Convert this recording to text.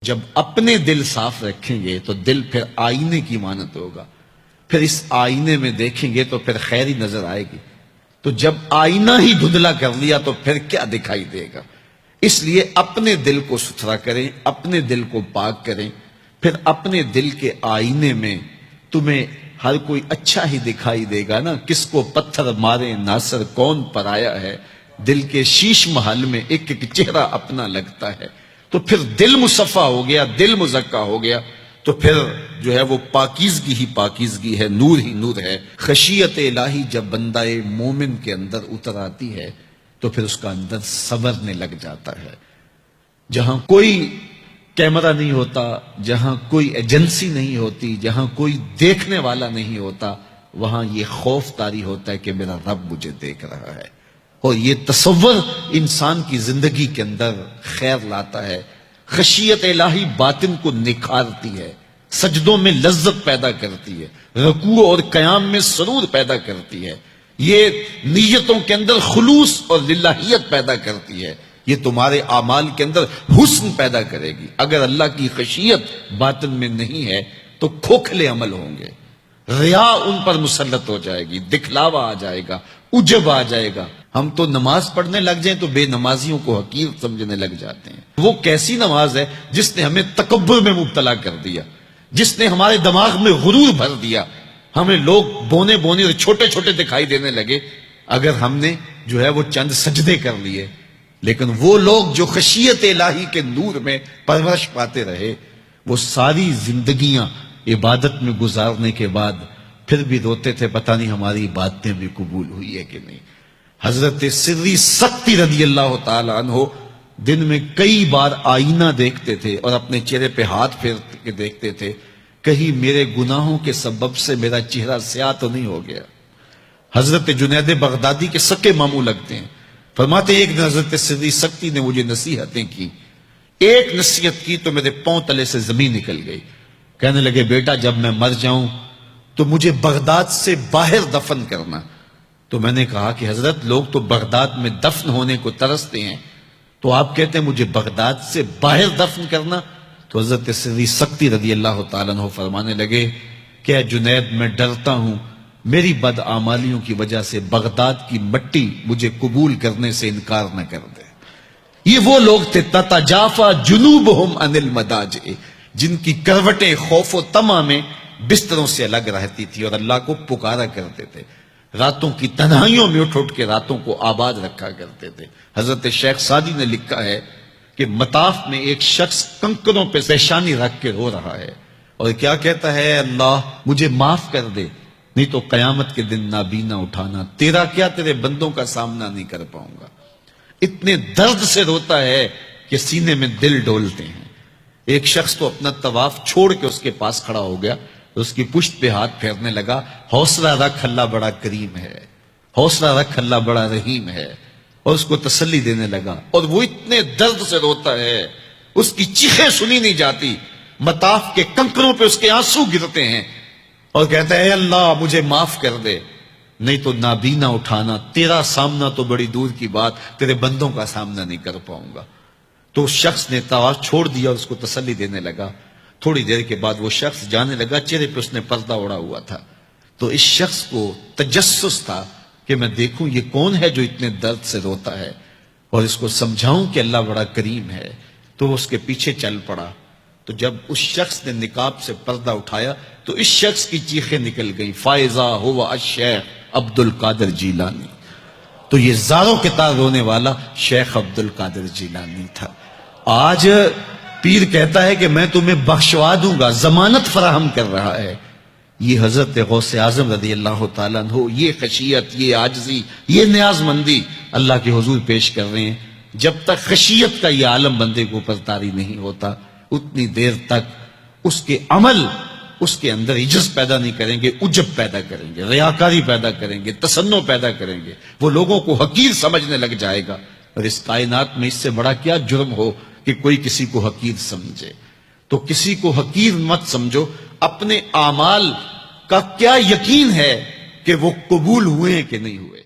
جب اپنے دل صاف رکھیں گے تو دل پھر آئینے کی مانند ہوگا، پھر اس آئینے میں دیکھیں گے تو پھر خیر ہی نظر آئے گی۔ تو جب آئینہ ہی دھندلا کر لیا تو پھر کیا دکھائی دے گا؟ اس لیے اپنے دل کو ستھرا کریں، اپنے دل کو پاک کریں، پھر اپنے دل کے آئینے میں تمہیں ہر کوئی اچھا ہی دکھائی دے گا نا۔ کس کو پتھر مارے ناصر کون پر آیا ہے، دل کے شیش محل میں ایک ایک چہرہ اپنا لگتا ہے۔ تو پھر دل مصفا ہو گیا، دل مزکا ہو گیا، تو پھر جو ہے وہ پاکیزگی ہی پاکیزگی ہے، نور ہی نور ہے۔ خشیت الہی جب بندہ مومن کے اندر اتر آتی ہے تو پھر اس کا اندر سنورنے لگ جاتا ہے۔ جہاں کوئی کیمرہ نہیں ہوتا، جہاں کوئی ایجنسی نہیں ہوتی، جہاں کوئی دیکھنے والا نہیں ہوتا، وہاں یہ خوف طاری ہوتا ہے کہ میرا رب مجھے دیکھ رہا ہے، اور یہ تصور انسان کی زندگی کے اندر خیر لاتا ہے۔ خشیت الہی باطن کو نکھارتی ہے، سجدوں میں لذت پیدا کرتی ہے، رکوع اور قیام میں سرور پیدا کرتی ہے، یہ نیتوں کے اندر خلوص اور للہیت پیدا کرتی ہے، یہ تمہارے اعمال کے اندر حسن پیدا کرے گی۔ اگر اللہ کی خشیت باطن میں نہیں ہے تو کھوکھلے عمل ہوں گے، ریا ان پر مسلط ہو جائے گی، دکھلاوا آ جائے گا، عجب آ جائے گا۔ ہم تو نماز پڑھنے لگ جائیں تو بے نمازیوں کو حقیر سمجھنے لگ جاتے ہیں۔ وہ کیسی نماز ہے جس نے ہمیں تکبر میں مبتلا کر دیا، جس نے ہمارے دماغ میں غرور بھر دیا، ہمیں لوگ بونے بونے اور چھوٹے چھوٹے دکھائی دینے لگے اگر ہم نے جو ہے وہ چند سجدے کر لیے۔ لیکن وہ لوگ جو خشیت الہی کے نور میں پرورش پاتے رہے، وہ ساری زندگیاں عبادت میں گزارنے کے بعد پھر بھی روتے تھے، پتہ نہیں ہماری عبادتیں بھی قبول ہوئی ہے کہ نہیں۔ حضرت سری سکتی رضی اللہ تعالی عنہ دن میں کئی بار آئینہ دیکھتے تھے اور اپنے چہرے پہ ہاتھ پھیر کے دیکھتے تھے، کہیں میرے گناہوں کے سبب سے میرا چہرہ سیاہ تو نہیں ہو گیا۔ حضرت جنید بغدادی کے سکے ماموں لگتے ہیں، فرماتے ایک دن حضرت سری سکتی نے مجھے نصیحتیں کی، ایک نصیحت کی تو میرے پاؤں تلے سے زمین نکل گئی۔ کہنے لگے بیٹا جب میں مر جاؤں تو مجھے بغداد سے باہر دفن کرنا۔ تو میں نے کہا کہ حضرت لوگ تو بغداد میں دفن ہونے کو ترستے ہیں، تو آپ کہتے ہیں مجھے بغداد سے باہر دفن کرنا؟ تو حضرت سری سکتی رضی اللہ تعالیٰ عنہ فرمانے لگے کہ اے جنید میں ڈرتا ہوں میری بدعمالیوں کی وجہ سے بغداد کی مٹی مجھے قبول کرنے سے انکار نہ کر دے۔ یہ وہ لوگ تھے تتجافا جنوبہم عن المضاجع، جن کی کروٹیں خوف و طمع میں بستروں سے الگ رہتی تھی اور اللہ کو پکارا کرتے تھے، راتوں کی تنہائیوں میں اٹھ اٹھ کے راتوں کو آباد رکھا کرتے تھے۔ حضرت شیخ سعدی نے لکھا ہے کہ مطاف میں ایک شخص کنکروں پہ پیشانی رکھ کے رو رہا ہے اور کیا کہتا ہے، اللہ مجھے معاف کر دے نہیں تو قیامت کے دن نابینا اٹھانا، تیرا کیا تیرے بندوں کا سامنا نہیں کر پاؤں گا۔ اتنے درد سے روتا ہے کہ سینے میں دل ڈولتے ہیں۔ ایک شخص تو اپنا طواف چھوڑ کے اس کے پاس کھڑا ہو گیا، اس کی پشت پہ ہاتھ پھیرنے لگا، حوصلہ رکھ اللہ بڑا کریم ہے، حوصلہ رکھ اللہ بڑا رحیم ہے، اور اس کو تسلی دینے لگا۔ اور وہ اتنے درد سے روتا ہے، اس کی چیخیں سنی نہیں جاتی، مطاف کے کنکروں پہ اس کے آنسو گرتے ہیں، اور کہتا ہے اے اللہ مجھے معاف کر دے نہیں تو نابینا اٹھانا، تیرا سامنا تو بڑی دور کی بات، تیرے بندوں کا سامنا نہیں کر پاؤں گا۔ تو اس شخص نے طواف چھوڑ دیا اور اس کو تسلی دینے لگا۔ تھوڑی دیر کے بعد وہ شخص جانے لگا، چہرے پہ اس نے پردہ اڑا ہوا تھا۔ تو اس شخص کو تجسس تھا کہ میں دیکھوں یہ کون ہے جو اتنے درد سے روتا ہے اور اس کو سمجھاؤں کہ اللہ بڑا کریم ہے۔ تو وہ اس کے پیچھے چل پڑا، تو جب اس شخص نے نقاب سے پردہ اٹھایا تو اس شخص کی چیخیں نکل گئیں، فائزہ ہوا الشیخ عبد القادر جیلانی۔ تو یہ زاروں کے تار رونے والا شیخ عبد القادر جیلانی تھا۔ آج پیر کہتا ہے کہ میں تمہیں بخشوا دوں گا، ضمانت فراہم کر رہا ہے۔ یہ حضرت غوث اعظم رضی اللہ تعالیٰ عنہ یہ خشیت، یہ عاجزی، یہ نیاز مندی اللہ کے حضور پیش کر رہے ہیں۔ جب تک خشیت کا یہ عالم بندے کو اوپر طاری نہیں ہوتا اتنی دیر تک اس کے عمل اس کے اندر عجز پیدا نہیں کریں گے، عجب پیدا کریں گے، ریاکاری پیدا کریں گے، تصنع پیدا کریں گے، وہ لوگوں کو حقیر سمجھنے لگ جائے گا۔ اور اس کائنات میں اس سے بڑا کیا جرم ہو کہ کوئی کسی کو حقیر سمجھے؟ تو کسی کو حقیر مت سمجھو، اپنے اعمال کا کیا یقین ہے کہ وہ قبول ہوئے ہیں کہ نہیں ہوئے۔